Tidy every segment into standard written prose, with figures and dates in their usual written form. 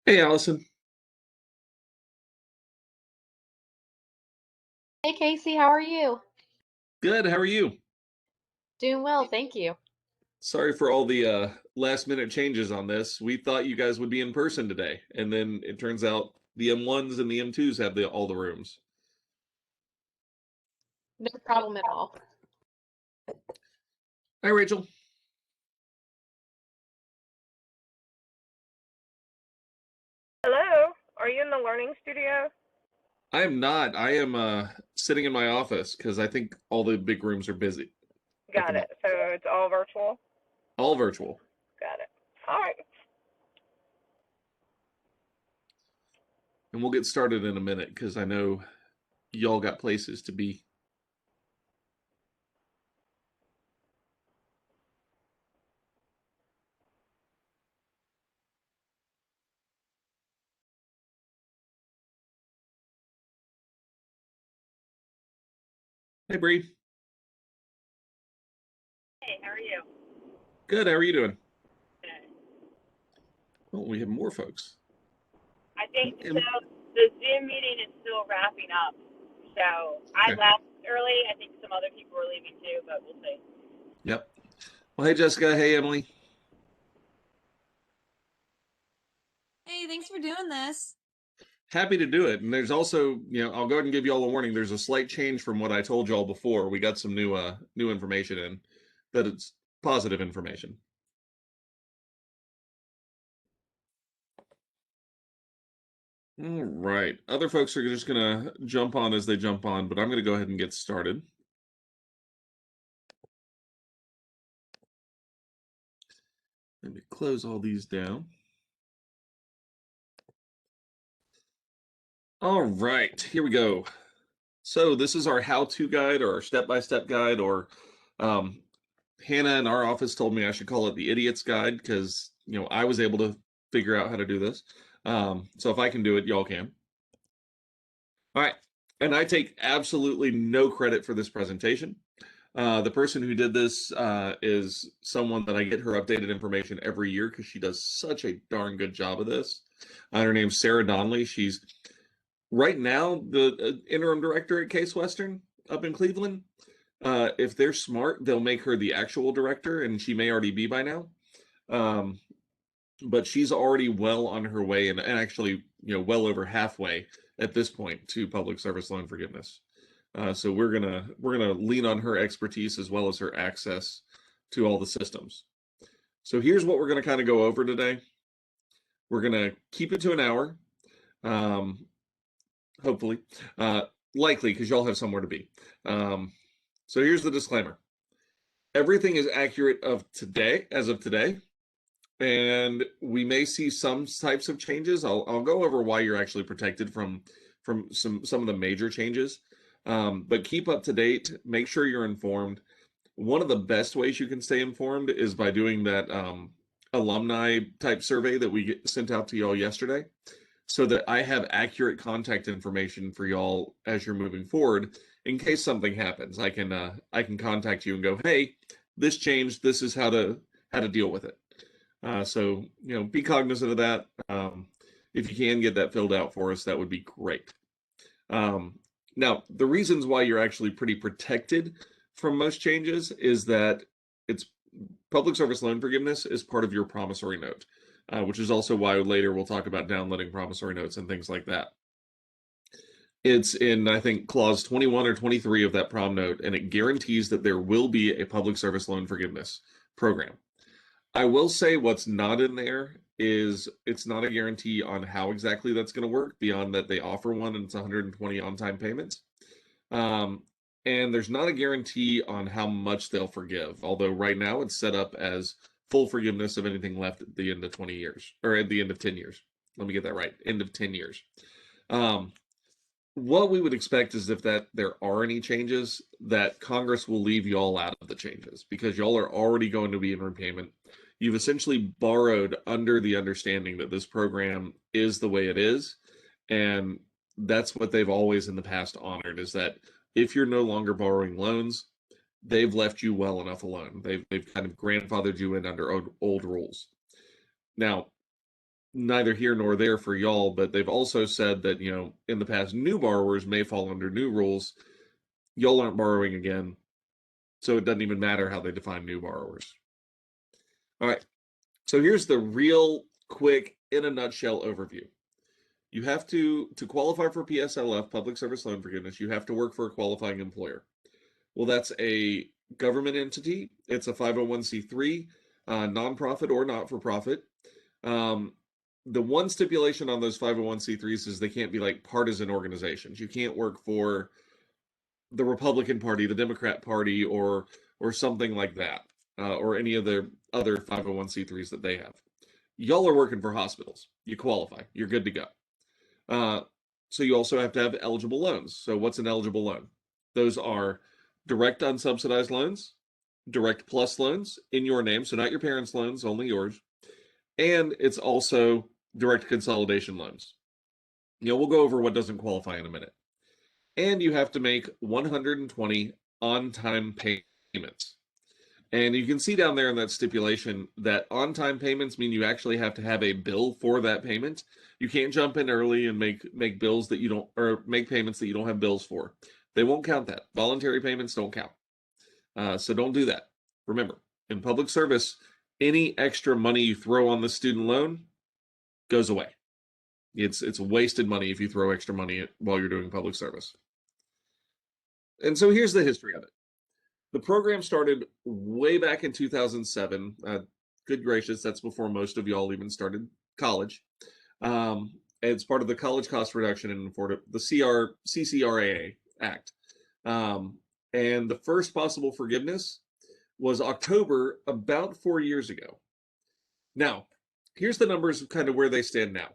Hey, Allison. Hey Casey, how are you? Good. How are you? Doing well, thank you. Sorry for all the last minute changes on this. We thought you guys would be in person today, and then it turns out the M1s and the M2s have all the rooms. No problem at all. Hi, Rachel. Hello, are you in the learning studio? I am not. I am sitting in my office because I think all the big rooms are busy at the Got it. moment. So it's all virtual? All virtual. Got it. All right. And we'll get started in a minute because I know y'all got places to be. Hey, Bree. Hey, how are you? Good. How are you doing? Good. Oh, we have more folks. I think so. And, The Zoom meeting is still wrapping up. So I okay. left early. I think some other people were leaving too, but we'll see. Yep. Well, hey, Jessica. Hey, Emily. Hey, thanks for doing this. Happy to do it. And there's also, I'll go ahead and give you all a warning. There's a slight change from what I told y'all before. We got some new information in that it's positive information. All right. Other folks are just gonna jump on as they jump on, but I'm gonna go ahead and get started. Let me close all these down. All right, here we go. So this is our how-to guide or our step-by-step guide, or um, Hannah in our office told me I should call it the idiot's guide because I was able to figure out how to do this. So if I can do it, y'all can. All right, and I take absolutely no credit for this presentation. The person who did this is someone that I get her updated information every year because she does such a darn good job of this. Her name's Sarah Donnelly. She's right now the interim director at Case Western up in Cleveland. If they're smart, they'll make her the actual director, and she may already be by now. Um, but she's already well on her way, and actually, well over halfway at this point to public service loan forgiveness. So we're gonna lean on her expertise as well as her access to all the systems. So here's what we're gonna kind of go over today. We're gonna keep it to an hour, um, hopefully, uh, likely because y'all have somewhere to be. So here's the disclaimer: everything is accurate of today, as of today, and we may see some types of changes. I'll go over why you're actually protected from some of the major changes. But keep up to date. Make sure you're informed. One of the best ways you can stay informed is by doing that alumni type survey that we sent out to y'all yesterday, so that I have accurate contact information for y'all as you're moving forward. In case something happens, I can contact you and go, hey, this changed. This is how to deal with it. So be cognizant of that. If you can get that filled out for us, that would be great. Now, the reasons why you're actually pretty protected from most changes is that it's public service loan forgiveness is part of your promissory note, which is also why later we'll talk about downloading promissory notes and things like that. It's in, I think, clause 21 or 23 of that prom note, and it guarantees that there will be a public service loan forgiveness program. I will say what's not in there is it's not a guarantee on how exactly that's going to work beyond that they offer one and it's 120 on-time payments. Um, and there's not a guarantee on how much they'll forgive, although right now it's set up as full forgiveness of anything left at the end of 20 years or at the end of 10 years. Let me get that right. End of 10 years. Um, what we would expect is if that there are any changes, that Congress will leave y'all out of the changes because y'all are already going to be in repayment. You've essentially borrowed under the understanding that this program is the way it is, and that's what they've always in the past honored, is that if you're no longer borrowing loans, they've left you well enough alone. They've kind of grandfathered you in under old rules. Now, neither here nor there for y'all, but they've also said that, in the past, new borrowers may fall under new rules. Y'all aren't borrowing again, so it doesn't even matter how they define new borrowers. All right, so here's the real quick, in a nutshell overview. You have to qualify for PSLF, Public Service Loan Forgiveness, you have to work for a qualifying employer. Well, that's a government entity. It's a 501c3, nonprofit or not-for-profit. The one stipulation on those 501c3s is they can't be like partisan organizations. You can't work for the Republican Party, the Democrat Party, or something like that, or any of the other 501c3s that they have. Y'all are working for hospitals. You qualify. You're good to go. So you also have to have eligible loans. So what's an eligible loan? Those are direct unsubsidized loans, direct plus loans in your name, so not your parents' loans, only yours. And it's also direct consolidation loans. We'll go over what doesn't qualify in a minute. And you have to make 120 on-time payments. And you can see down there in that stipulation that on-time payments mean you actually have to have a bill for that payment. You can't jump in early and make bills that you don't, or make payments that you don't have bills for. They won't count that. Voluntary payments don't count. So don't do that. Remember, in public service, any extra money you throw on the student loan goes away. It's wasted money if you throw extra money while you're doing public service. And so here's the history of it. The program started way back in 2007. Good gracious, that's before most of y'all even started college. It's part of the College Cost Reduction and the CCRAA Act. And the first possible forgiveness was October, about 4 years ago. Now, here's the numbers of kind of where they stand now.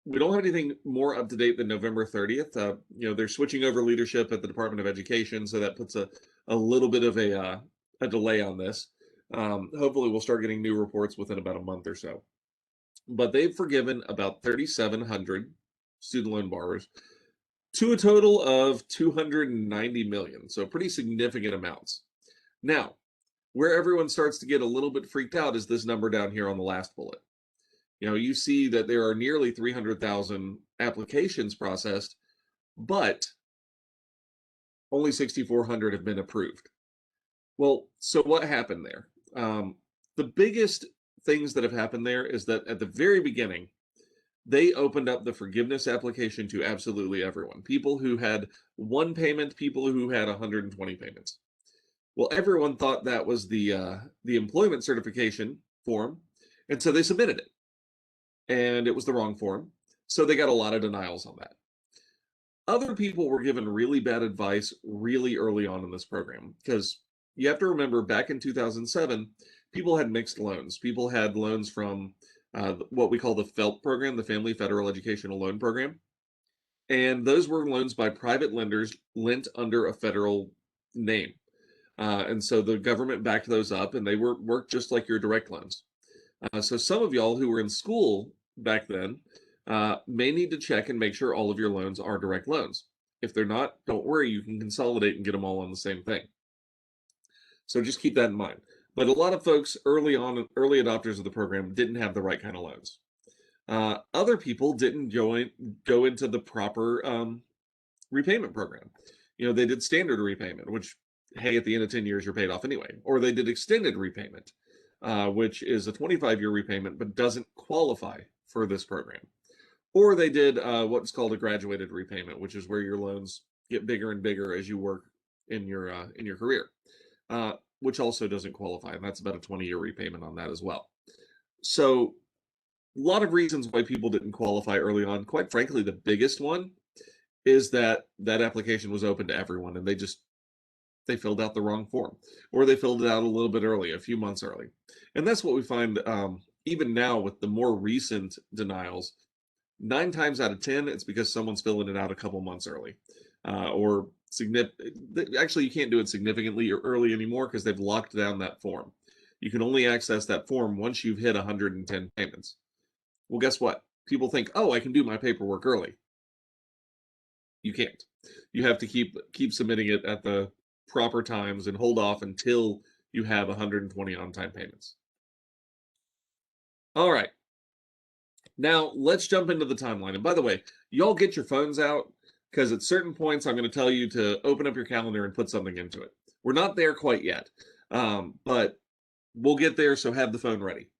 We don't have anything more up to date than November 30th. They're switching over leadership at the Department of Education, so that puts a little bit of a delay on this. Hopefully, we'll start getting new reports within about a month or so. But they've forgiven about 3,700 student loan borrowers to a total of 290 million, so pretty significant amounts. Now, where everyone starts to get a little bit freaked out is this number down here on the last bullet. You see that there are nearly 300,000 applications processed, but only 6,400 have been approved. Well, so what happened there? The biggest things that have happened there is that at the very beginning, they opened up the forgiveness application to absolutely everyone. People who had one payment, people who had 120 payments. Well, everyone thought that was the employment certification form, and so they submitted it. And it was the wrong form. So they got a lot of denials on that. Other people were given really bad advice really early on in this program, because you have to remember back in 2007, people had mixed loans. People had loans from what we call the FFELP program, the Family Federal Educational Loan Program. And those were loans by private lenders lent under a federal name. And so the government backed those up, and they worked just like your direct loans. So some of y'all who were in school back then may need to check and make sure all of your loans are direct loans. If they're not, don't worry, you can consolidate and get them all on the same thing. So just keep that in mind. But a lot of folks early adopters of the program didn't have the right kind of loans. Other people didn't go into the proper repayment program. They did standard repayment, which, hey, at the end of 10 years, you're paid off anyway. Or they did extended repayment, which is a 25-year repayment, but doesn't qualify for this program. Or they did what's called a graduated repayment, which is where your loans get bigger and bigger as you work in your career, which also doesn't qualify, and that's about a 20-year repayment on that as well. So a lot of reasons why people didn't qualify early on. Quite frankly, the biggest one is that application was open to everyone, and they filled out the wrong form, or they filled it out a little bit early, a few months early. And that's what we find even now with the more recent denials. 9 times out of 10, it's because someone's filling it out a couple months early, or actually, you can't do it significantly or early anymore because they've locked down that form. You can only access that form once you've hit 110 payments. Well, guess what? People think, oh, I can do my paperwork early. You can't. You have to keep submitting it at the proper times and hold off until you have 120 on-time payments. All right. Now, let's jump into the timeline. And by the way, y'all get your phones out because at certain points, I'm going to tell you to open up your calendar and put something into it. We're not there quite yet, but we'll get there, so have the phone ready.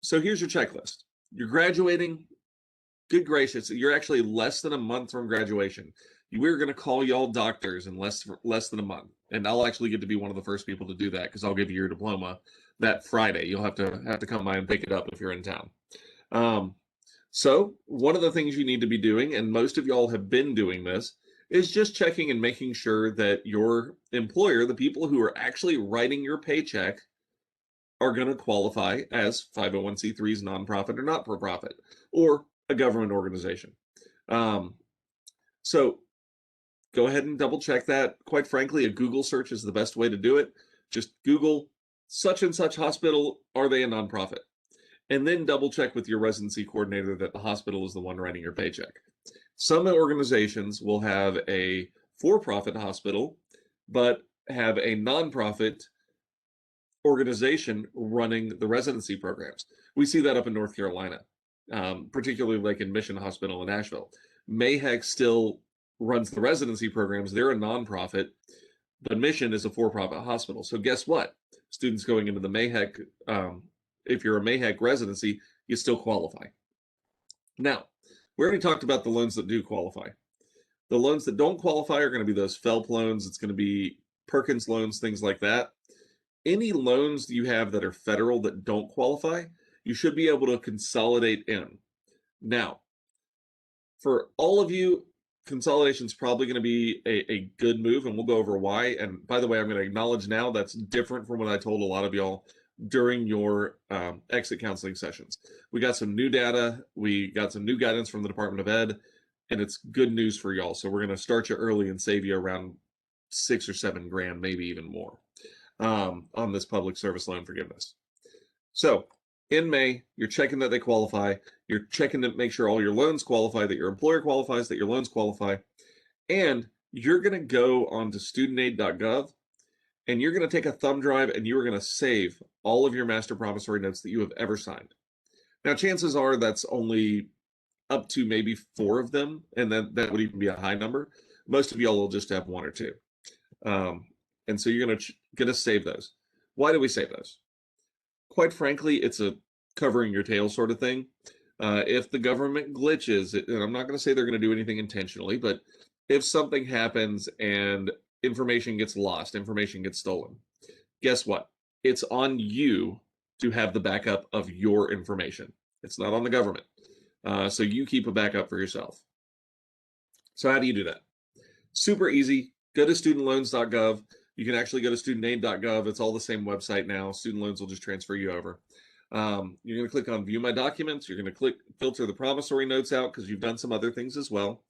So here's your checklist. You're graduating. Good gracious, you're actually less than a month from graduation. We're going to call y'all doctors in less than a month. And I'll actually get to be one of the first people to do that because I'll give you your diploma that Friday. You'll have to come by and pick it up if you're in town. So one of the things you need to be doing, and most of y'all have been doing this, is just checking and making sure that your employer, the people who are actually writing your paycheck, are going to qualify as 501c3s, nonprofit or not for profit, or a government organization. So go ahead and double check that. Quite frankly, a Google search is the best way to do it. Just Google such and such hospital, are they a nonprofit? And then double check with your residency coordinator that the hospital is the one writing your paycheck. Some organizations will have a for-profit hospital, but have a nonprofit organization running the residency programs. We see that up in North Carolina, particularly like in Mission Hospital in Nashville. Mayheck still runs the residency programs. They're a nonprofit, but Mission is a for-profit hospital. So guess what? Students going into the Mayheck, if you're a Mayheck residency, you still qualify. Now, we already talked about the loans that do qualify. The loans that don't qualify are going to be those FELP loans. It's going to be Perkins loans, things like that. Any loans you have that are federal that don't qualify, you should be able to consolidate in. Now, for all of you, consolidation is probably going to be a good move, and we'll go over why. And by the way, I'm going to acknowledge now that's different from what I told a lot of y'all during your exit counseling sessions. We got some new data, we got some new guidance from the Department of Ed, and it's good news for y'all. So we're going to start you early and save you around $6 or $7 grand, maybe even more, on this public service loan forgiveness. So in May, you're checking that they qualify. You're checking to make sure all your loans qualify, that your employer qualifies, that your loans qualify. And you're going to go onto studentaid.gov and you're going to take a thumb drive and you're going to save all of your master promissory notes that you have ever signed. Now, chances are that's only up to maybe 4 of them, and then that would even be a high number. Most of y'all will just have 1 or 2. And so you're going to save those. Why do we save those? Quite frankly, it's a covering your tail sort of thing. If the government glitches, and I'm not going to say they're going to do anything intentionally, but if something happens and information gets lost, information gets stolen, guess what? It's on you to have the backup of your information. It's not on the government. So you keep a backup for yourself. So how do you do that? Super easy. Go to studentloans.gov. You can actually go to studentaid.gov. It's all the same website now. Student loans will just transfer you over. You're going to click on View My Documents. You're going to click Filter the Promissory Notes out because you've done some other things as well.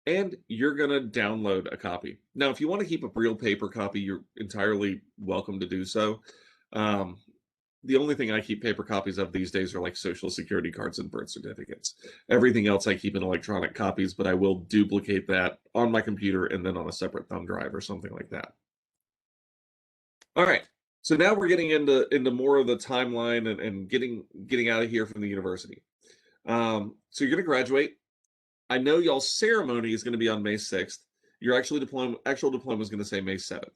And you're going to download a copy. Now, if you want to keep a real paper copy, you're entirely welcome to do so. The only thing I keep paper copies of these days are like Social Security cards and birth certificates. Everything else I keep in electronic copies, but I will duplicate that on my computer and then on a separate thumb drive or something like that. All right, so now we're getting into more of the timeline and getting out of here from the university. So you're going to graduate. I know y'all's ceremony is going to be on May 6th. Your actual diploma is going to say May 7th.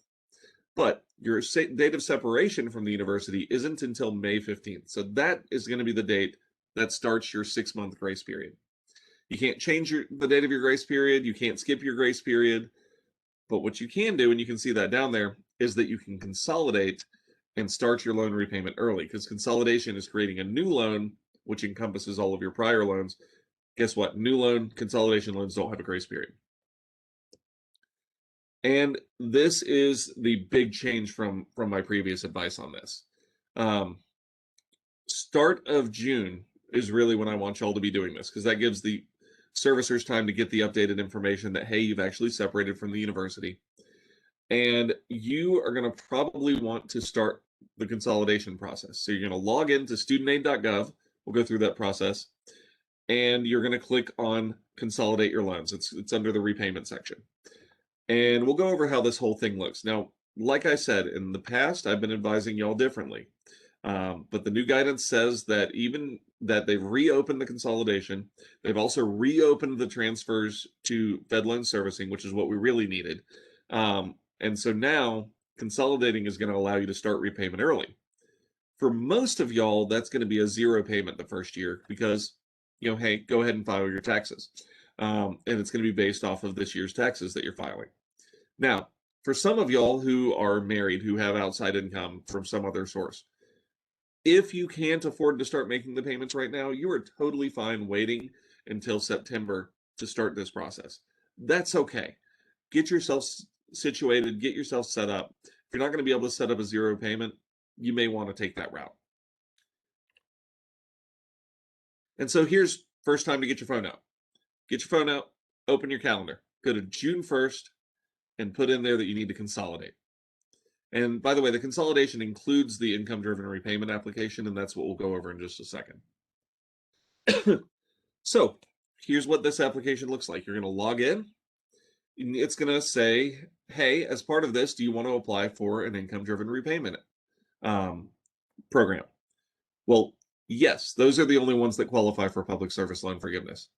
But your date of separation from the university isn't until May 15th. So that is going to be the date that starts your 6-month grace period. You can't change the date of your grace period. You can't skip your grace period. But what you can do, and you can see that down there, is that you can consolidate and start your loan repayment early, because consolidation is creating a new loan, which encompasses all of your prior loans. Guess what? New loan, consolidation loans don't have a grace period. And this is the big change from my previous advice on this. Start of June is really when I want y'all to be doing this, because that gives the servicers time to get the updated information that, hey, you've actually separated from the university. And you are going to probably want to start the consolidation process. So you're going to log into studentaid.gov. We'll go through that process. And you're going to click on Consolidate Your Loans. It's under the repayment section. And we'll go over how this whole thing looks. Now, like I said, in the past, I've been advising y'all differently. But the new guidance says that even that they've reopened the consolidation. They've also reopened the transfers to Fed loan servicing, which is what we really needed. And so now consolidating is going to allow you to start repayment early. For most of y'all, that's going to be a zero payment the first year because, hey, go ahead and file your taxes. And it's going to be based off of this year's taxes that you're filing. Now, for some of y'all who are married, who have outside income from some other source, if you can't afford to start making the payments right now, you are totally fine waiting until September to start this process. That's okay. Get yourself situated, get yourself set up. If you're not going to be able to set up a zero payment, you may want to take that route. And so here's first time to get your phone out. Get your phone out, open your calendar, go to June 1st, and put in there that you need to consolidate. And by the way, the consolidation includes the income-driven repayment application, and that's what we'll go over in just a second. So here's what this application looks like. You're going to log in. It's going to say, hey, as part of this, do you want to apply for an income-driven repayment program? Well, yes, those are the only ones that qualify for public service loan forgiveness.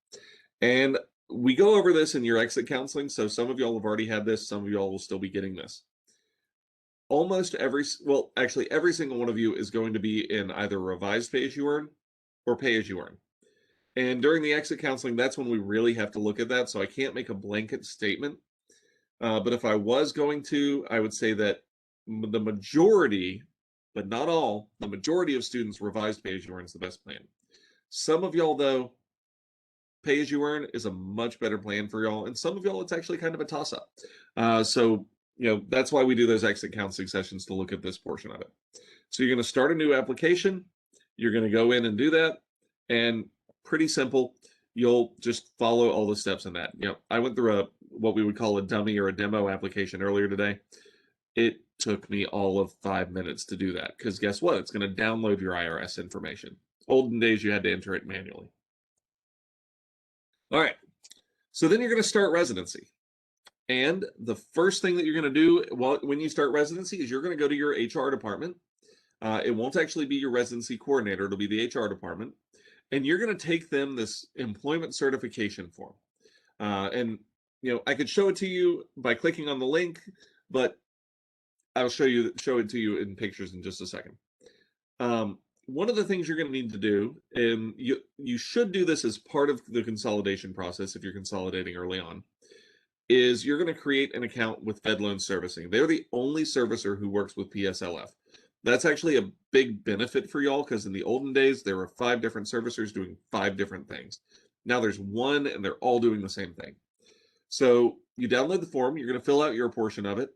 And we go over this in your exit counseling, so some of y'all have already had this, some of y'all will still be getting this. Almost every single one of you is going to be in either revised pay-as-you-earn or pay-as-you-earn. And during the exit counseling, that's when we really have to look at that, so I can't make a blanket statement. But if I was going to, I would say that the majority, but not all, the majority of students, revised pay-as-you-earn is the best plan. Some of y'all, though, pay-as-you-earn is a much better plan for y'all, and some of y'all, it's actually kind of a toss-up. So that's why we do those exit counseling sessions to look at this portion of it. So you're going to start a new application. You're going to go in and do that, and pretty simple. You'll just follow all the steps in that. I went through what we would call a dummy or a demo application earlier today. It took me all of 5 minutes to do that because guess what? It's going to download your IRS information. Olden days, you had to enter it manually. All right. So then you're going to start residency. And the first thing that you're going to do when you start residency is you're going to go to your HR department. It won't actually be your residency coordinator. It'll be the HR department. And you're going to take them this employment certification form. And I could show it to you by clicking on the link, but I'll show it to you in pictures in just a second. One of the things you're going to need to do, and you should do this as part of the consolidation process if you're consolidating early on, is you're going to create an account with Fed Loan Servicing. They're the only servicer who works with PSLF. That's actually a big benefit for y'all because in the olden days, there were 5 different servicers doing 5 different things. Now there's one and they're all doing the same thing. So you download the form, you're going to fill out your portion of it,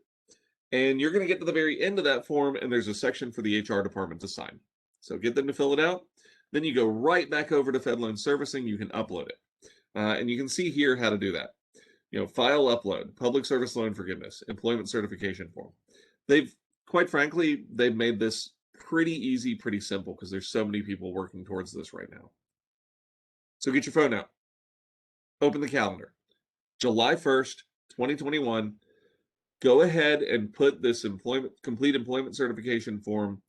and you're going to get to the very end of that form and there's a section for the HR department to sign. So get them to fill it out. Then you go right back over to Fed Loan Servicing, you can upload it. And you can see here how to do that. File upload, public service loan forgiveness, employment certification form. Quite frankly, they've made this pretty easy, pretty simple because there's so many people working towards this right now. So get your phone out, open the calendar. July 1st, 2021, go ahead and put this complete employment certification form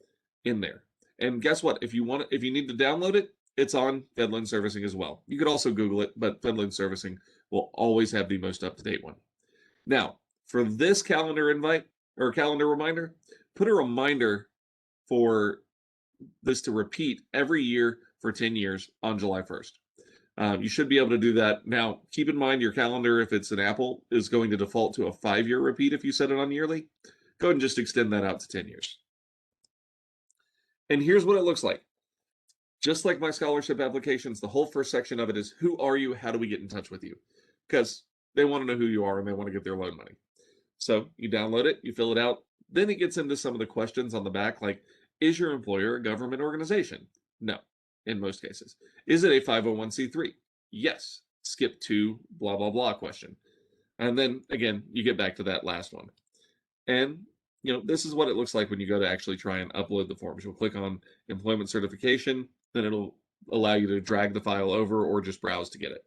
in there. And guess what? If you need to download it, it's on Fed Loan Servicing as well. You could also Google it, but Fed Loan Servicing will always have the most up-to-date one. Now, for this calendar invite or calendar reminder, put a reminder for this to repeat every year for 10 years on July 1st. You should be able to do that. Now, keep in mind your calendar, if it's an Apple, is going to default to a 5-year repeat if you set it on yearly. Go ahead and just extend that out to 10 years. And here's what it looks like. Just like my scholarship applications, the whole first section of it is, who are you? How do we get in touch with you? Because they want to know who you are and they want to get their loan money. So you download it, you fill it out. Then it gets into some of the questions on the back, like, is your employer a government organization? No, in most cases. Is it a 501c3? Yes. Skip to blah, blah, blah question. And then, again, you get back to that last one. And, this is what it looks like when you go to actually try and upload the forms. You'll click on employment certification, then it'll allow you to drag the file over or just browse to get it.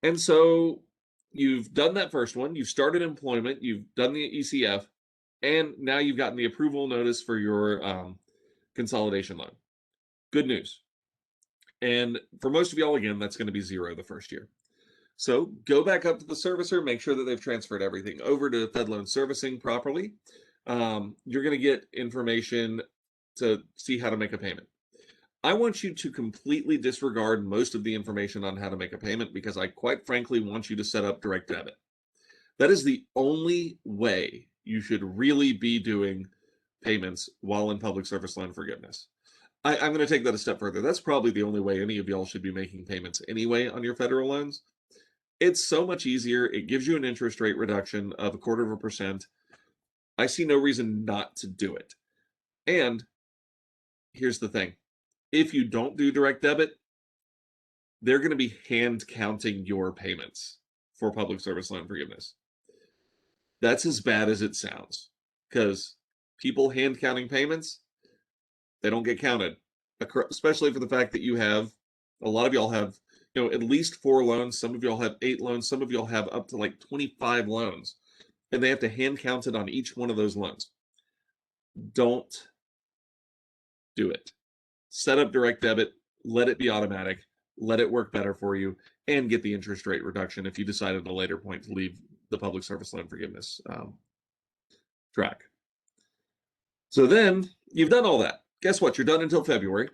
And so you've done that first one, you've started employment, you've done the ECF, and now you've gotten the approval notice for your consolidation loan. Good news. And for most of y'all, again, that's going to be zero the first year. So go back up to the servicer, make sure that they've transferred everything over to Fed Loan Servicing properly. You're going to get information to see how to make a payment. I want you to completely disregard most of the information on how to make a payment because I quite frankly want you to set up direct debit. That is the only way you should really be doing payments while in public service loan forgiveness. I'm going to take that a step further. That's probably the only way any of y'all should be making payments anyway on your federal loans. It's so much easier. It gives you an interest rate reduction of 0.25%. I see no reason not to do it. And here's the thing. If you don't do direct debit, they're going to be hand counting your payments for public service loan forgiveness. That's as bad as it sounds because people hand counting payments, they don't get counted, especially for the fact that you have, a lot of y'all have, at least 4 loans. Some of y'all have 8 loans. Some of y'all have up to like 25 loans, and they have to hand count it on each one of those loans. Don't do it. Set up direct debit, let it be automatic, let it work better for you, and get the interest rate reduction if you decide at a later point to leave the public service loan forgiveness track. So then you've done all that. Guess what? You're done until February.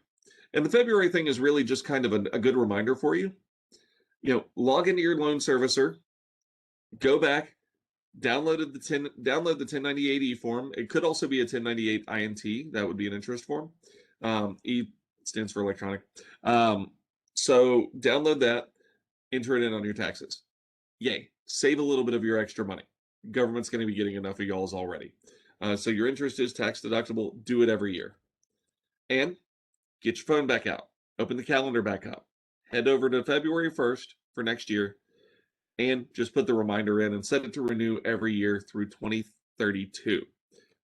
And the February thing is really just kind of a good reminder for you. Log into your loan servicer, go back, download the 1098E form. It could also be a 1098 INT. That would be an interest form. E stands for electronic. So download that, enter it in on your taxes. Yay, save a little bit of your extra money. Government's going to be getting enough of y'all's already. So your interest is tax deductible. Do it every year. And get your phone back out. Open the calendar back up. Head over to February 1st for next year and just put the reminder in and set it to renew every year through 2032.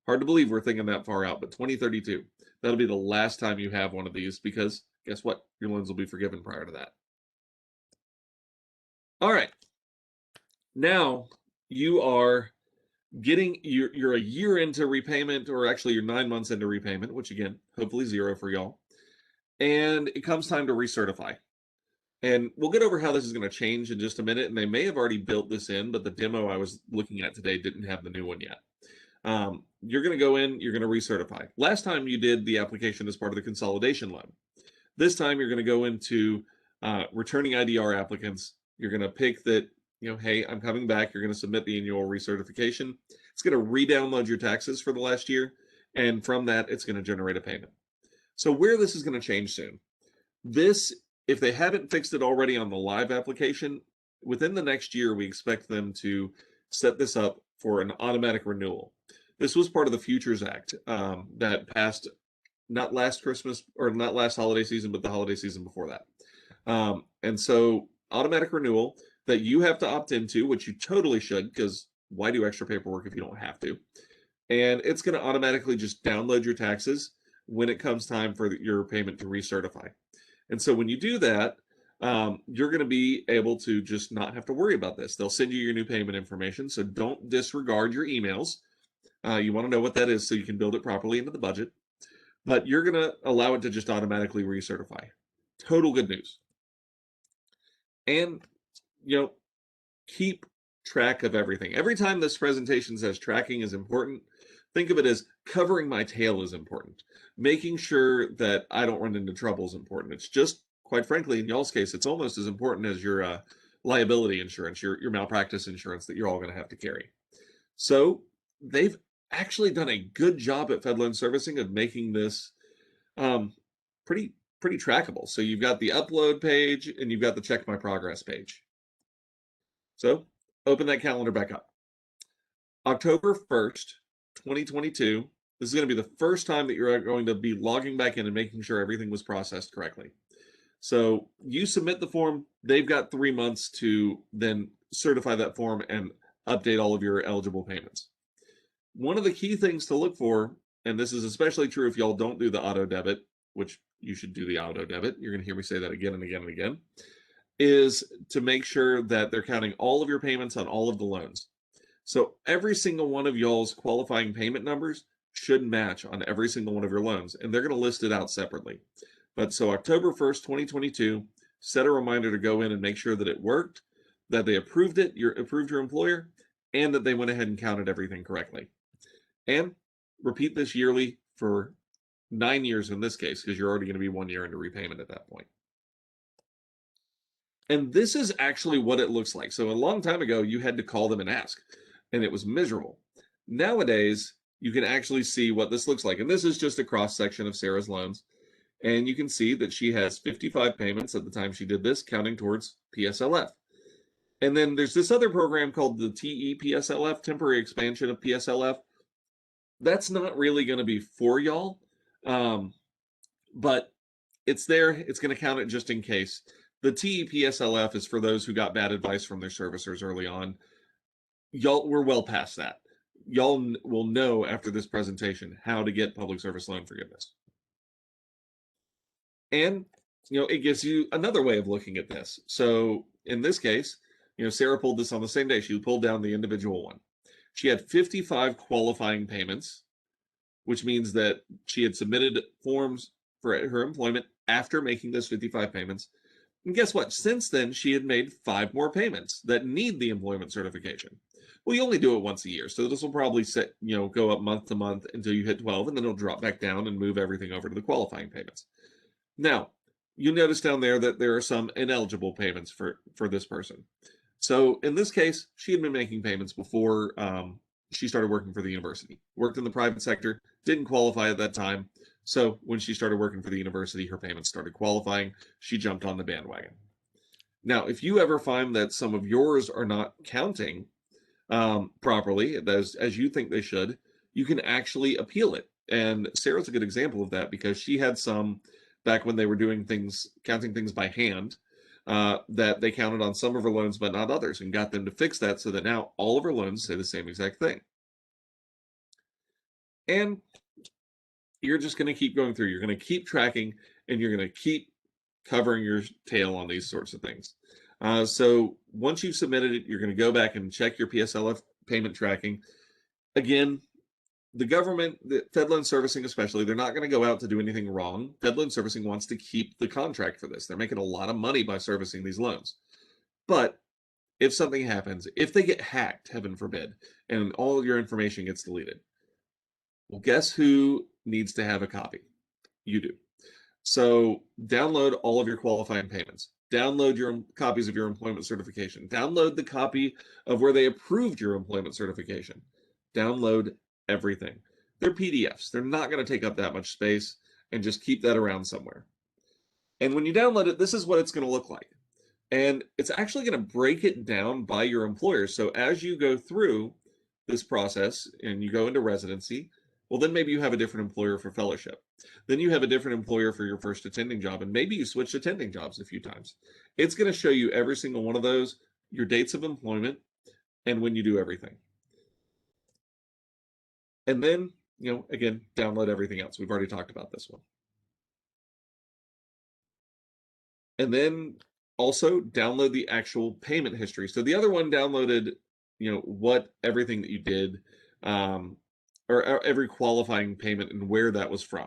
Hard to believe we're thinking that far out, but 2032. That'll be the last time you have one of these because guess what? Your loans will be forgiven prior to that. All right. Now you are you're a year into repayment, or actually you're 9 months into repayment, which again, hopefully zero for y'all. And it comes time to recertify. And we'll get over how this is going to change in just a minute. And they may have already built this in, but the demo I was looking at today didn't have the new one yet. You're going to go in, you're going to recertify. Last time you did the application as part of the consolidation loan. This time you're going to go into returning IDR applicants. You're going to pick that, hey, I'm coming back. You're going to submit the annual recertification. It's going to re-download your taxes for the last year. And from that, it's going to generate a payment. So where this is going to change soon. This, if they haven't fixed it already on the live application, within the next year, we expect them to set this up for an automatic renewal. This was part of the Futures Act that passed not last Christmas or not last holiday season, but the holiday season before that. And so automatic renewal that you have to opt into, which you totally should, because why do extra paperwork if you don't have to? And it's going to automatically just download your taxes when it comes time for your payment to recertify. And so when you do that, you're going to be able to just not have to worry about this. They'll send you your new payment information, so don't disregard your emails. You want to know what that is so you can build it properly into the budget. But you're going to allow it to just automatically recertify. Total good news. And, keep track of everything. Every time this presentation says tracking is important, think of it as covering my tail is important. Making sure that I don't run into trouble is important. It's just, quite frankly, in y'all's case, it's almost as important as your liability insurance, your malpractice insurance that you're all going to have to carry. So they've actually done a good job at Fed Loan Servicing of making this pretty trackable. So you've got the upload page and you've got the check my progress page. So open that calendar back up. October 1st, 2022, this is going to be the first time that you're going to be logging back in and making sure everything was processed correctly. So you submit the form, they've got 3 months to then certify that form and update all of your eligible payments. One of the key things to look for, and this is especially true if y'all don't do the auto debit, which you should do the auto debit, you're going to hear me say that again and again and again, is to make sure that they're counting all of your payments on all of the loans. So every single one of y'all's qualifying payment numbers should match on every single one of your loans, and they're going to list it out separately. But so October 1st, 2022, set a reminder to go in and make sure that it worked, that they approved it, approved your employer, and that they went ahead and counted everything correctly. And repeat this yearly for 9 years in this case, because you're already going to be 1 year into repayment at that point. And this is actually what it looks like. So a long time ago, you had to call them and ask, and it was miserable. Nowadays, you can actually see what this looks like. And this is just a cross section of Sarah's loans. And you can see that she has 55 payments at the time she did this, counting towards PSLF. And then there's this other program called the TEPSLF, temporary expansion of PSLF. That's not really going to be for y'all, but it's there. It's going to count it just in case. The TEPSLF is for those who got bad advice from their servicers early on. Y'all, we're well past that. Y'all will know after this presentation how to get public service loan forgiveness. And, it gives you another way of looking at this. So in this case, Sarah pulled this on the same day. She pulled down the individual one. She had 55 qualifying payments, which means that she had submitted forms for her employment after making those 55 payments. And guess what? Since then, she had made 5 more payments that need the employment certification. Well, you only do it once a year, so this will probably go up month to month until you hit 12, and then it'll drop back down and move everything over to the qualifying payments. Now, you notice down there that there are some ineligible payments for this person. So in this case, she had been making payments before she started working for the university. Worked in the private sector, didn't qualify at that time. So when she started working for the university, her payments started qualifying. She jumped on the bandwagon. Now, if you ever find that some of yours are not counting properly, as you think they should, you can actually appeal it. And Sarah's a good example of that because she had some back when they were doing things, counting things by hand, that they counted on some of her loans but not others, and got them to fix that so that now all of her loans say the same exact thing. And you're just going to keep going through. You're going to keep tracking, and you're going to keep covering your tail on these sorts of things. So once you've submitted it, you're going to go back and check your PSLF payment tracking. Again, the government, the Fed Loan Servicing especially, they're not going to go out to do anything wrong. Fed Loan Servicing wants to keep the contract for this. They're making a lot of money by servicing these loans. But if something happens, if they get hacked, heaven forbid, and all your information gets deleted, well, guess who needs to have a copy? You do. So download all of your qualifying payments. Download your copies of your employment certification. Download the copy of where they approved your employment certification. Download everything. They're PDFs. They're not going to take up that much space, and just keep that around somewhere. And when you download it, this is what it's going to look like. And it's actually going to break it down by your employer. So as you go through this process and you go into residency, well, then maybe you have a different employer for fellowship. Then you have a different employer for your first attending job, and maybe you switched attending jobs a few times. It's going to show you every single one of those, your dates of employment, and when you do everything. And then, again, download everything else. We've already talked about this one. And then also download the actual payment history. So the other one downloaded, what everything that you did, or every qualifying payment and where that was from.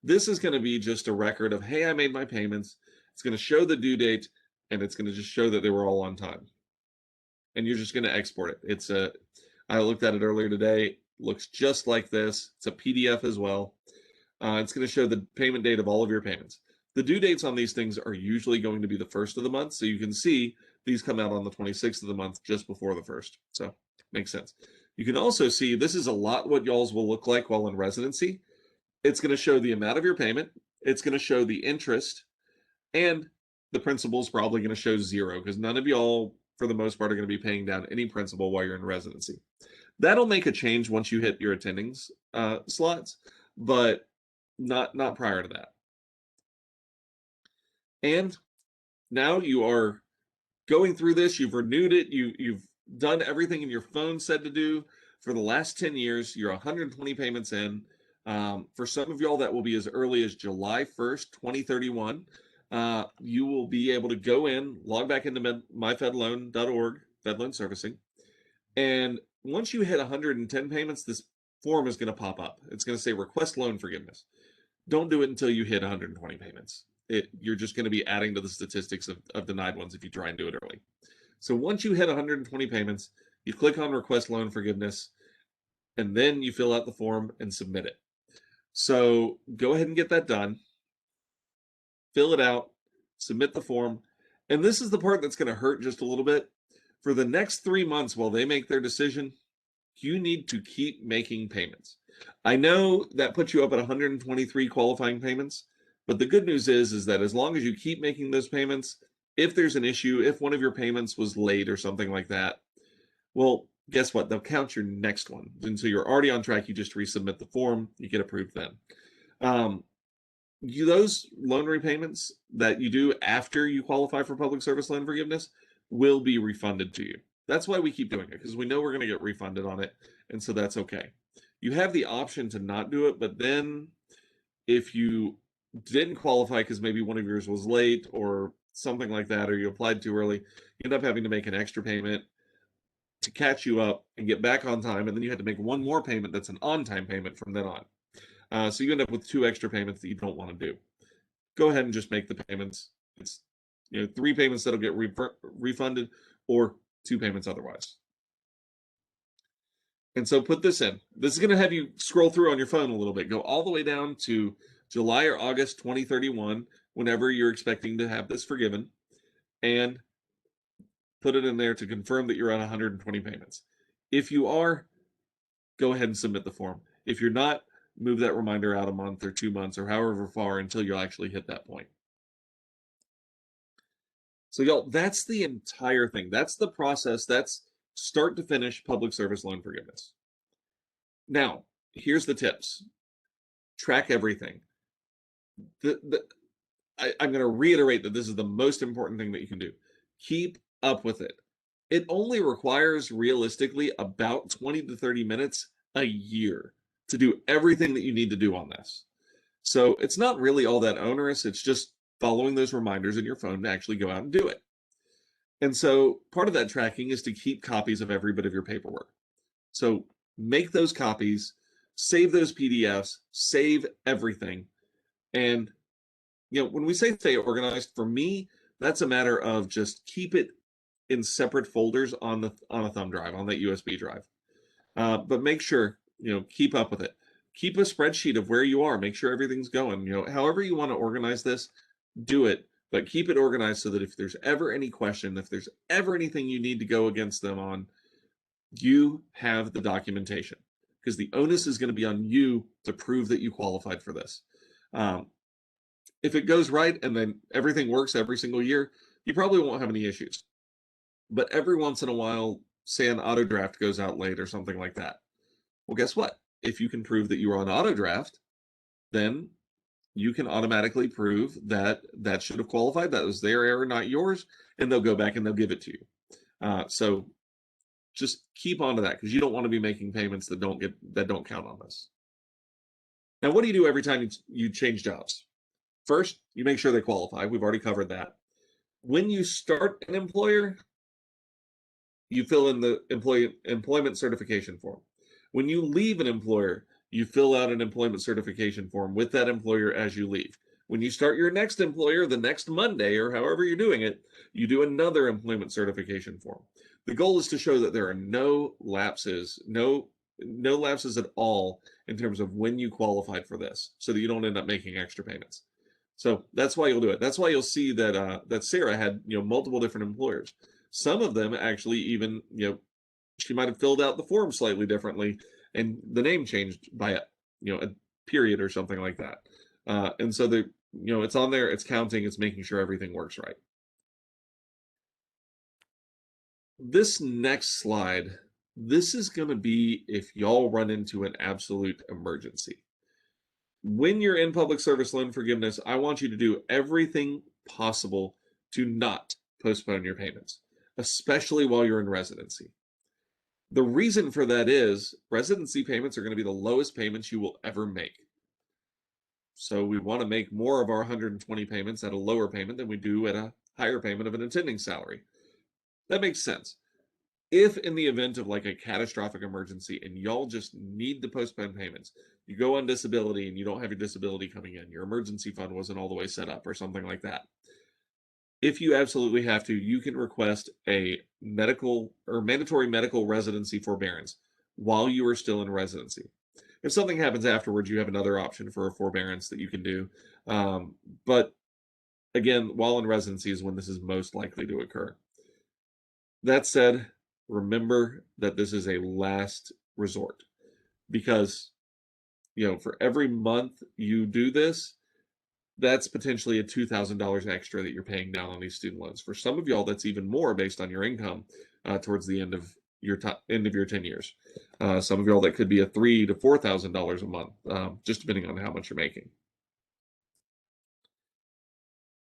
This is going to be just a record of, hey, I made my payments. It's going to show the due date, and it's going to just show that they were all on time. And you're just going to export it. I looked at it earlier today. Looks just like this. It's a PDF as well. It's going to show the payment date of all of your payments. The due dates on these things are usually going to be the 1st of the month. So you can see these come out on the 26th of the month, just before the 1st. So makes sense. You can also see this is a lot what y'all's will look like while in residency. It's going to show the amount of your payment. It's going to show the interest, and the principal is probably going to show 0 because none of y'all, for the most part, are going to be paying down any principal while you're in residency. That'll make a change once you hit your attendings slots, but not prior to that. And now you are going through this. You've renewed it. You've done everything in your phone said to do for the last 10 years. You're 120 payments in. For some of y'all, that will be as early as July 1st, 2031. You will be able to go in, log back into myfedloan.org, Fed Loan Servicing. And once you hit 110 payments, this form is going to pop up. It's going to say request loan forgiveness. don't do it until you hit 120 payments. You're just going to be adding to the statistics of denied ones if you try and do it early. So once you hit 120 payments, you click on request loan forgiveness, and then you fill out the form and submit it. So go ahead and get that done. Fill it out, submit the form. And this is the part that's going to hurt just a little bit. For the next 3 months while they make their decision, you need to keep making payments. I know that puts you up at 123 qualifying payments, but the good news is that as long as you keep making those payments, if there's an issue, if one of your payments was late or something like that, well, guess what? They'll count your next one. And so you're already on track. You just resubmit the form, you get approved then. Those loan repayments that you do after you qualify for public service loan forgiveness will be refunded to you. That's why we keep doing it, because we know we're going to get refunded on it, and so that's okay. You have the option to not do it, but then if you didn't qualify because maybe one of yours was late or something like that, or you applied too early, you end up having to make an extra payment to catch you up and get back on time, and then you had to make one more payment that's an on-time payment from then on. So you end up with 2 extra payments that you don't want to do. Go ahead and just make the payments. It's 3 payments that'll get refunded, or 2 payments otherwise. And so put this in. This is going to have you scroll through on your phone a little bit. Go all the way down to July or August 2031, whenever you're expecting to have this forgiven, and put it in there to confirm that you're on 120 payments. If you are, go ahead and submit the form. If you're not, move that reminder out a month or 2 months or however far until you actually hit that point. So y'all, that's the entire thing. That's the process. That's start to finish public service loan forgiveness. Now, here's the tips. Track everything. I'm going to reiterate that this is the most important thing that you can do. Keep up with it. It only requires realistically about 20 to 30 minutes a year to do everything that you need to do on this. So it's not really all that onerous. It's just following those reminders in your phone to actually go out and do it. And so part of that tracking is to keep copies of every bit of your paperwork. So make those copies, save those PDFs, save everything. And when we say stay organized, for me, that's a matter of just keep it in separate folders on a thumb drive, on that USB drive. But make sure, keep up with it. Keep a spreadsheet of where you are. Make sure everything's going. However you want to organize this, do it. But keep it organized so that if there's ever any question, if there's ever anything you need to go against them on, you have the documentation. Because the onus is going to be on you to prove that you qualified for this. If it goes right and then everything works every single year, you probably won't have any issues. But every once in a while, say an auto draft goes out late or something like that. Well, guess what? If you can prove that you were on auto draft, then you can automatically prove that that should have qualified. That was their error, not yours, and they'll go back and they'll give it to you. So just keep on to that, because you don't want to be making payments that don't count on this. Now, what do you do every time you change jobs? First, you make sure they qualify. We've already covered that. When you start an employer, you fill in the employment certification form. When you leave an employer, you fill out an employment certification form with that employer as you leave. When you start your next employer the next Monday, or however you're doing it, you do another employment certification form. The goal is to show that there are no lapses, no lapses at all in terms of when you qualified for this, so that you don't end up making extra payments. So that's why you'll do it. That's why you'll see that that Sarah had multiple different employers. Some of them actually even she might have filled out the form slightly differently, and the name changed by a period or something like that. And so it's on there, it's counting, it's making sure everything works right. This next slide, this is going to be if y'all run into an absolute emergency. When you're in public service loan forgiveness, I want you to do everything possible to not postpone your payments, especially while you're in residency. The reason for that is residency payments are going to be the lowest payments you will ever make. So we want to make more of our 120 payments at a lower payment than we do at a higher payment of an attending salary. That makes sense. If in the event of like a catastrophic emergency and y'all just need to postpone payments, you go on disability and you don't have your disability coming in, your emergency fund wasn't all the way set up or something like that. If you absolutely have to, you can request a medical or mandatory medical residency forbearance while you are still in residency. If something happens afterwards, you have another option for a forbearance that you can do. But again, while in residency is when this is most likely to occur. That said, remember that this is a last resort because, for every month you do this, that's potentially a $2,000 extra that you're paying down on these student loans. For some of y'all, that's even more based on your income towards the end of your 10 years. Some of y'all, that could be a $3,000 to $4,000 a month, just depending on how much you're making.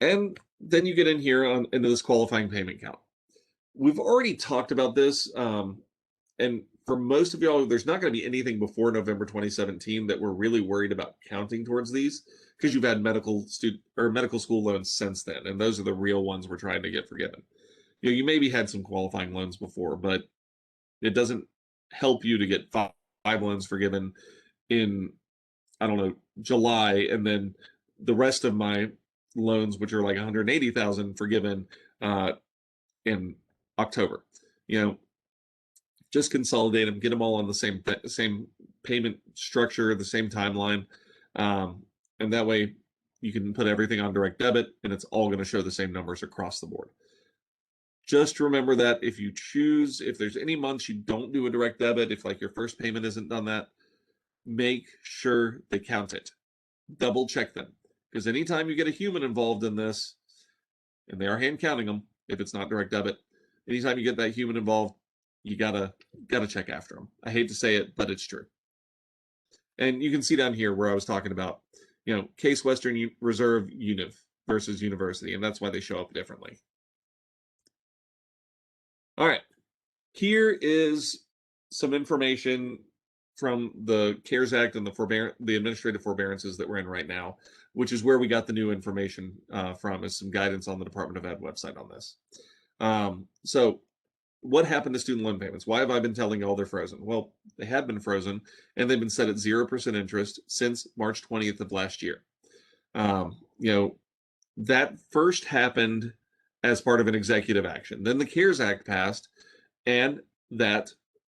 And then you get in here into this qualifying payment count. We've already talked about this, and for most of y'all, there's not going to be anything before November 2017 that we're really worried about counting towards these because you've had medical school loans since then, and those are the real ones we're trying to get forgiven. You maybe had some qualifying loans before, but it doesn't help you to get five loans forgiven in, I don't know, July, and then the rest of my loans, which are like 180,000, forgiven in October. Just consolidate them, get them all on the same payment structure, the same timeline, and that way you can put everything on direct debit, and it's all going to show the same numbers across the board. Just remember that if there's any months you don't do a direct debit, if like your first payment isn't done that, make sure they count it. Double check them, because anytime you get a human involved in this, and they are hand counting them, if it's not direct debit, anytime you get that human involved, you gotta check after them. I hate to say it, but it's true. And you can see down here where I was talking about, Case Western Reserve Univ versus University, and that's why they show up differently. All right, here is some information from the CARES Act and the administrative forbearances that we're in right now, which is where we got the new information from, is some guidance on the Department of Ed website on this. So what happened to student loan payments? Why have I been telling y'all they're frozen? Well, they had been frozen, and they've been set at 0% interest since March 20th of last year. That first happened as part of an executive action. Then the CARES Act passed, and that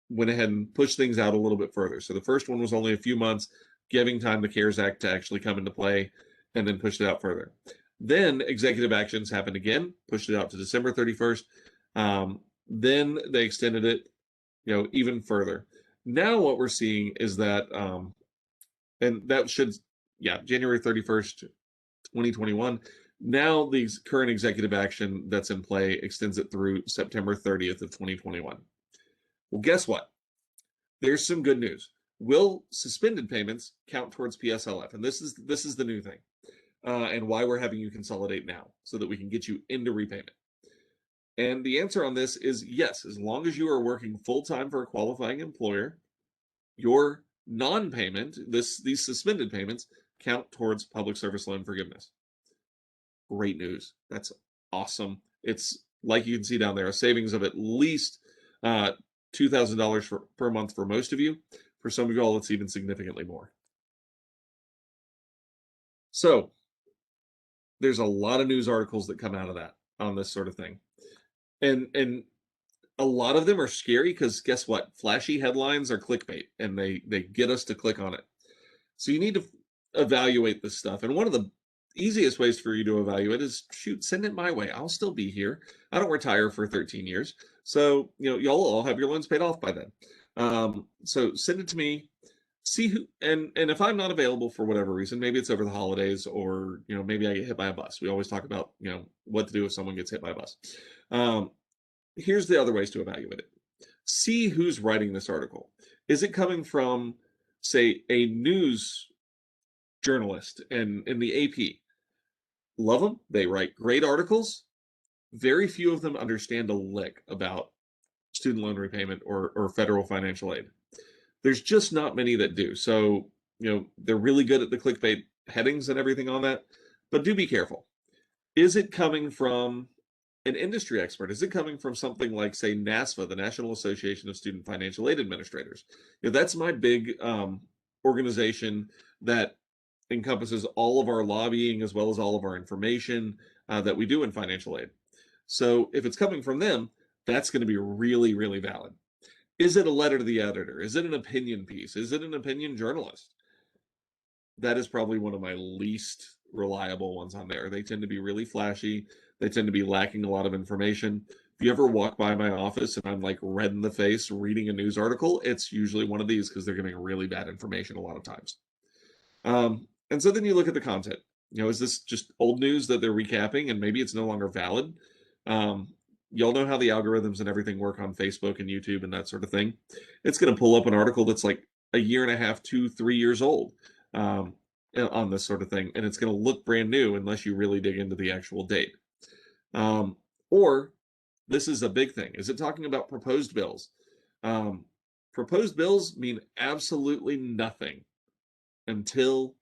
went ahead and pushed things out a little bit further. So the first one was only a few months, giving time the CARES Act to actually come into play, and then pushed it out further. Then executive actions happened again, pushed it out to December 31st. Then they extended it, even further. Now what we're seeing is that, and that should, January 31st, 2021. Now the current executive action that's in play extends it through September 30th of 2021. Well, guess what? There's some good news. Will suspended payments count towards PSLF? And this is the new thing, and why we're having you consolidate now, so that we can get you into repayment. And the answer on this is yes, as long as you are working full-time for a qualifying employer, your non-payment, these suspended payments, count towards public service loan forgiveness. Great news. That's awesome. It's, like you can see down there, a savings of at least $2,000 per month for most of you. For some of y'all, it's even significantly more. So there's a lot of news articles that come out of that on this sort of thing. And a lot of them are scary because guess what? Flashy headlines are clickbait, and they get us to click on it. So you need to evaluate this stuff. And one of the easiest ways for you to evaluate is, send it my way. I'll still be here. I don't retire for 13 years. So, y'all all have your loans paid off by then. So send it to me. See who, and if I'm not available for whatever reason, maybe it's over the holidays, or, maybe I get hit by a bus. We always talk about, what to do if someone gets hit by a bus. Here's the other ways to evaluate it. See who's writing this article. Is it coming from, say, a news journalist in the AP? Love them. They write great articles. Very few of them understand a lick about student loan repayment or federal financial aid. There's just not many that do. So, they're really good at the clickbait headings and everything on that, but do be careful. Is it coming from an industry expert? Is it coming from something like, say, NASFA, the National Association of Student Financial Aid Administrators? That's my big organization that encompasses all of our lobbying as well as all of our information that we do in financial aid. So if it's coming from them, that's going to be really, really valid. Is it a letter to the editor? Is it an opinion piece? Is it an opinion journalist? That is probably one of my least reliable ones on there. They tend to be really flashy. They tend to be lacking a lot of information. If you ever walk by my office and I'm like red in the face reading a news article, it's usually one of these because they're giving really bad information a lot of times. And so then you look at the content. Is this just old news that they're recapping and maybe it's no longer valid? Y'all know how the algorithms and everything work on Facebook and YouTube and that sort of thing. It's going to pull up an article that's like a year and a half, 2, 3 years old on this sort of thing. And it's going to look brand new unless you really dig into the actual date. Or this is a big thing. Is it talking about proposed bills? Proposed bills mean absolutely nothing until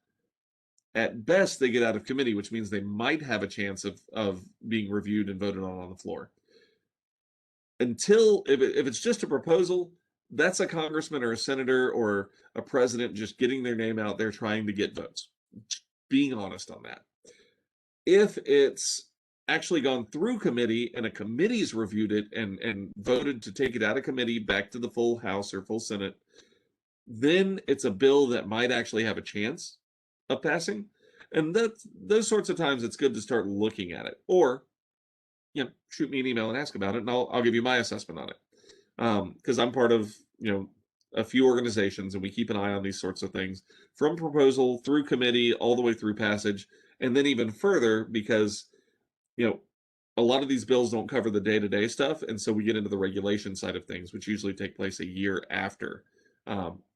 at best they get out of committee, which means they might have a chance of being reviewed and voted on the floor. Until, if it's just a proposal, that's a congressman or a senator or a president just getting their name out there trying to get votes. Being honest on that. If it's actually gone through committee and a committee's reviewed it and voted to take it out of committee back to the full House or full Senate, then it's a bill that might actually have a chance of passing. And those sorts of times it's good to start looking at it. Or, shoot me an email and ask about it, and I'll give you my assessment on it. Because I'm part of, a few organizations, and we keep an eye on these sorts of things from proposal through committee all the way through passage, and then even further because, a lot of these bills don't cover the day-to-day stuff, and so we get into the regulation side of things, which usually take place a year after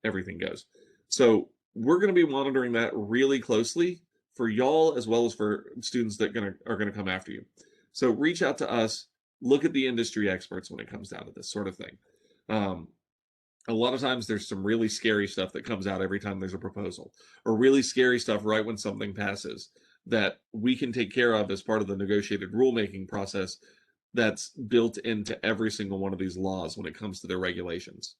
everything goes. So we're going to be monitoring that really closely for y'all as well as for students that are going to come after you. So reach out to us, look at the industry experts when it comes down to this sort of thing. A lot of times there's some really scary stuff that comes out every time there's a proposal, or really scary stuff right when something passes that we can take care of as part of the negotiated rulemaking process that's built into every single one of these laws when it comes to their regulations.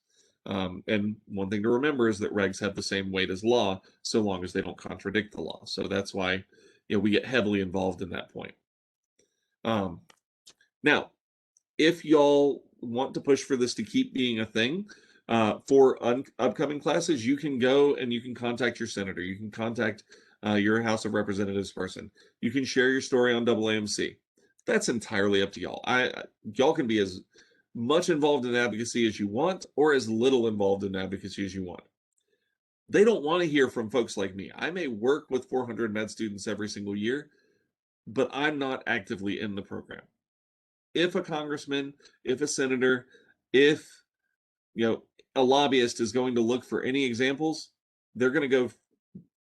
And one thing to remember is that regs have the same weight as law so long as they don't contradict the law. So that's why we get heavily involved in that point. Now, if y'all want to push for this to keep being a thing for upcoming classes, you can go and you can contact your senator. You can contact your House of Representatives person. You can share your story on AAMC. That's entirely up to y'all. Y'all can be as much involved in advocacy as you want or as little involved in advocacy as you want. They don't want to hear from folks like me. I may work with 400 med students every single year, but I'm not actively in the program. If a congressman, if a senator, if a lobbyist is going to look for any examples, they're going to go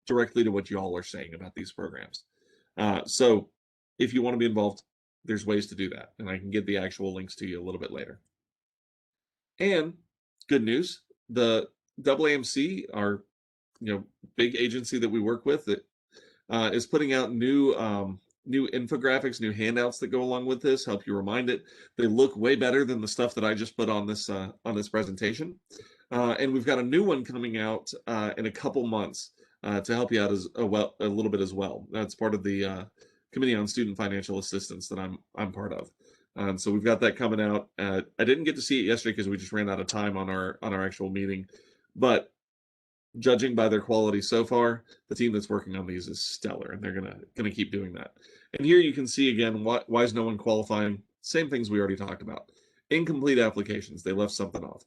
directly to what y'all are saying about these programs. So if you want to be involved, there's ways to do that, and I can get the actual links to you a little bit later. And good news, the AAMC, our big agency that we work with, that is putting out new infographics, new handouts that go along with this, help you remind it. They look way better than the stuff that I just put on this presentation. And we've got a new one coming out in a couple months to help you out a little bit as well. That's part of the Committee on Student Financial Assistance that I'm part of. And so we've got that coming out. I didn't get to see it yesterday because we just ran out of time on our actual meeting, but judging by their quality so far, the team that's working on these is stellar, and they're gonna keep doing that. And here you can see again, why is no one qualifying? Same things we already talked about. Incomplete applications, they left something off.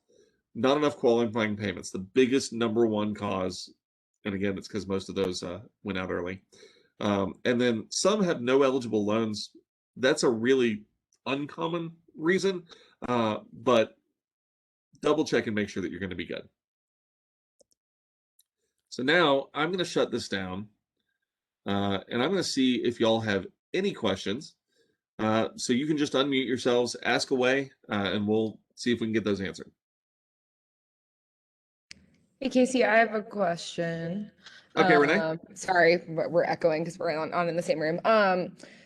Not enough qualifying payments, the biggest number one cause, and again, it's because most of those went out early. And then some have no eligible loans. That's a really uncommon reason, but double check and make sure that you're going to be good. So now I'm going to shut this down, and I'm going to see if y'all have any questions. So you can just unmute yourselves, ask away, and we'll see if we can get those answered. Hey Casey, I have a question. Okay, Renee. Sorry, but we're echoing because we're on in the same room.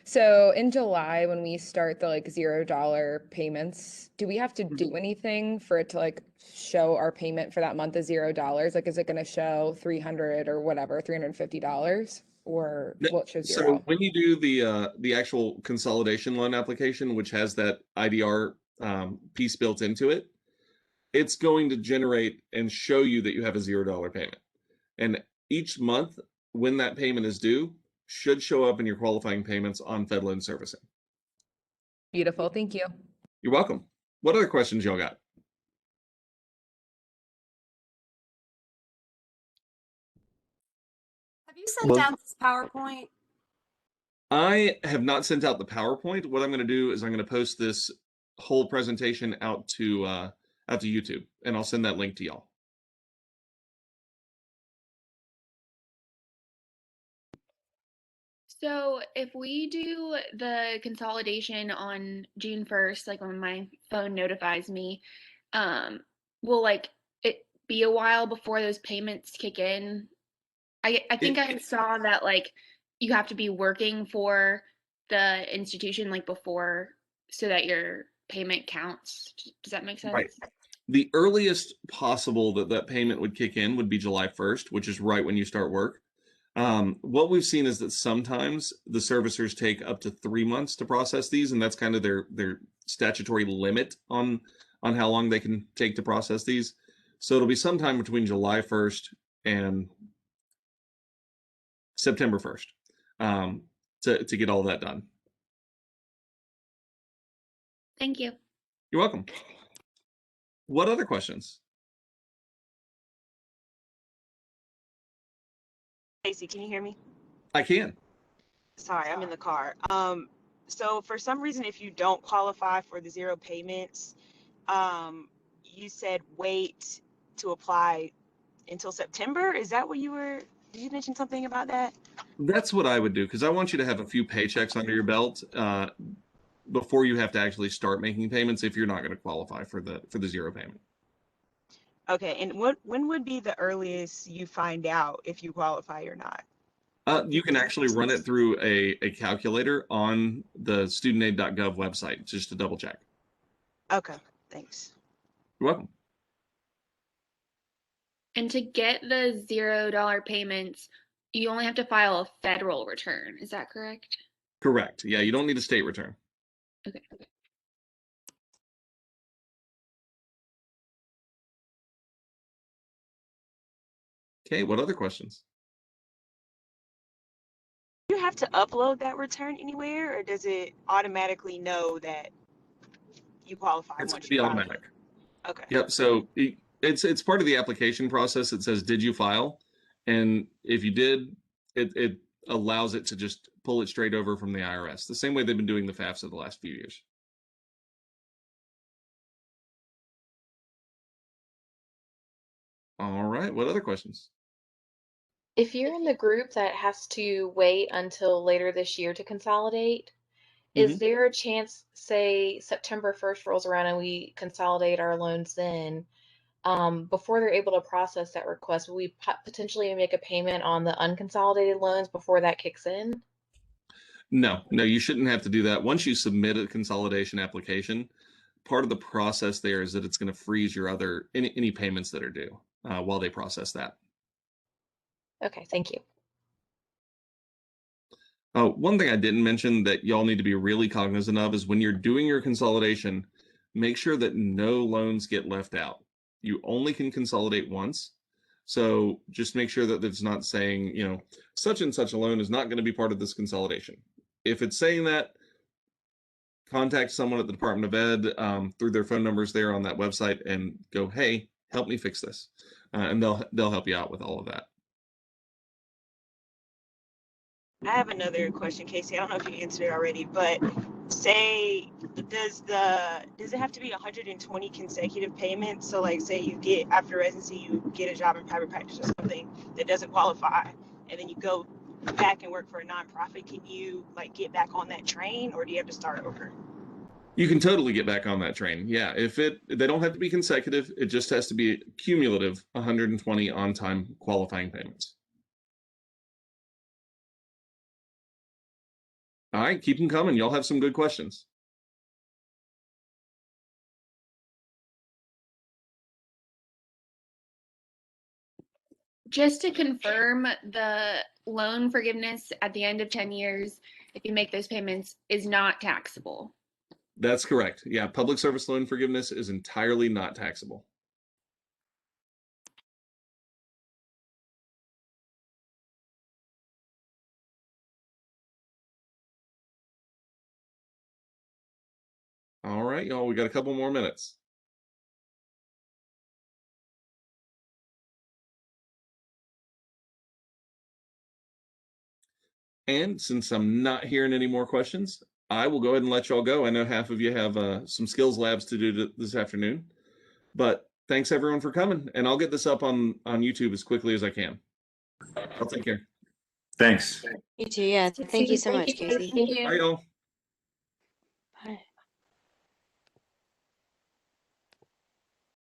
So in July, when we start the like $0 payments, do we have to do anything for it to like show our payment for that month is $0? Like, is it going to show 300 or whatever, $350, or will it show So zero? when you do the actual consolidation loan application, which has that IDR piece built into it, it's going to generate and show you that you have a $0 payment. And each month when that payment is due should show up in your qualifying payments on Fed Loan Servicing. Beautiful, thank you. You're welcome. What other questions y'all got? Have you sent out this PowerPoint? I have not sent out the PowerPoint. What I'm going to do is I'm going to post this whole presentation out to YouTube, and I'll send that link to y'all. So if we do the consolidation on June 1st, like when my phone notifies me, will like it be a while before those payments kick in? I think I saw that like you have to be working for the institution like before so that your payment counts. Does that make sense? Right. The earliest possible that payment would kick in would be July 1st, which is right when you start work. What we've seen is that sometimes the servicers take up to 3 months to process these, and that's kind of their statutory limit on how long they can take to process these. So it'll be sometime between July 1st and September 1st to get all that done. Thank you. You're welcome. What other questions? Casey, can you hear me? I can. Sorry, I'm in the car. So for some reason, if you don't qualify for the zero payments, you said wait to apply until September. Is that what did you mention something about that? That's what I would do, because I want you to have a few paychecks under your belt before you have to actually start making payments if you're not going to qualify for the zero payment. Okay, and when would be the earliest you find out if you qualify or not? You can actually run it through a calculator on the studentaid.gov website, just to double check. Okay, thanks. You're welcome. And to get the $0 payments, you only have to file a federal return. Is that correct? Correct. Yeah, you don't need a state return. Okay. Okay, what other questions? Do you have to upload that return anywhere, or does it automatically know that you qualify It's going once to be you file? automatic. Okay. Yep. So it's part of the application process. It says, "Did you file?" And if you did, it allows it to just pull it straight over from the IRS, the same way they've been doing the FAFSA the last few years. All right. What other questions? If you're in the group that has to wait until later this year to consolidate, is there a chance, say September 1st rolls around and we consolidate our loans then, before they're able to process that request, will we potentially make a payment on the unconsolidated loans before that kicks in? No, you shouldn't have to do that. Once you submit a consolidation application, part of the process there is that it's going to freeze your any payments that are due while they process that. Okay, thank you. Oh, one thing I didn't mention that y'all need to be really cognizant of is when you're doing your consolidation, make sure that no loans get left out. You only can consolidate once. So just make sure that it's not saying, such and such a loan is not going to be part of this consolidation. If it's saying that, contact someone at the Department of Ed through their phone numbers there on that website and go, hey, help me fix this. And they'll help you out with all of that. I have another question, Casey. I don't know if you answered it already, but say, does it have to be 120 consecutive payments? So like say you get, after residency, you get a job in private practice or something that doesn't qualify, and then you go back and work for a nonprofit. Can you like get back on that train, or do you have to start over? You can totally get back on that train. Yeah, they don't have to be consecutive. It just has to be cumulative 120 on-time qualifying payments. All right, keep them coming. Y'all have some good questions. Just to confirm, the loan forgiveness at the end of 10 years, if you make those payments, is not taxable. That's correct. Yeah, public service loan forgiveness is entirely not taxable. All right, y'all, we got a couple more minutes. And since I'm not hearing any more questions, I will go ahead and let y'all go. I know half of you have some skills labs to do this afternoon, but thanks everyone for coming, and I'll get this up on YouTube as quickly as I can. I'll take care. Thanks. You too. Yeah. Thank you so much, Casey. Thank you. Bye, y'all.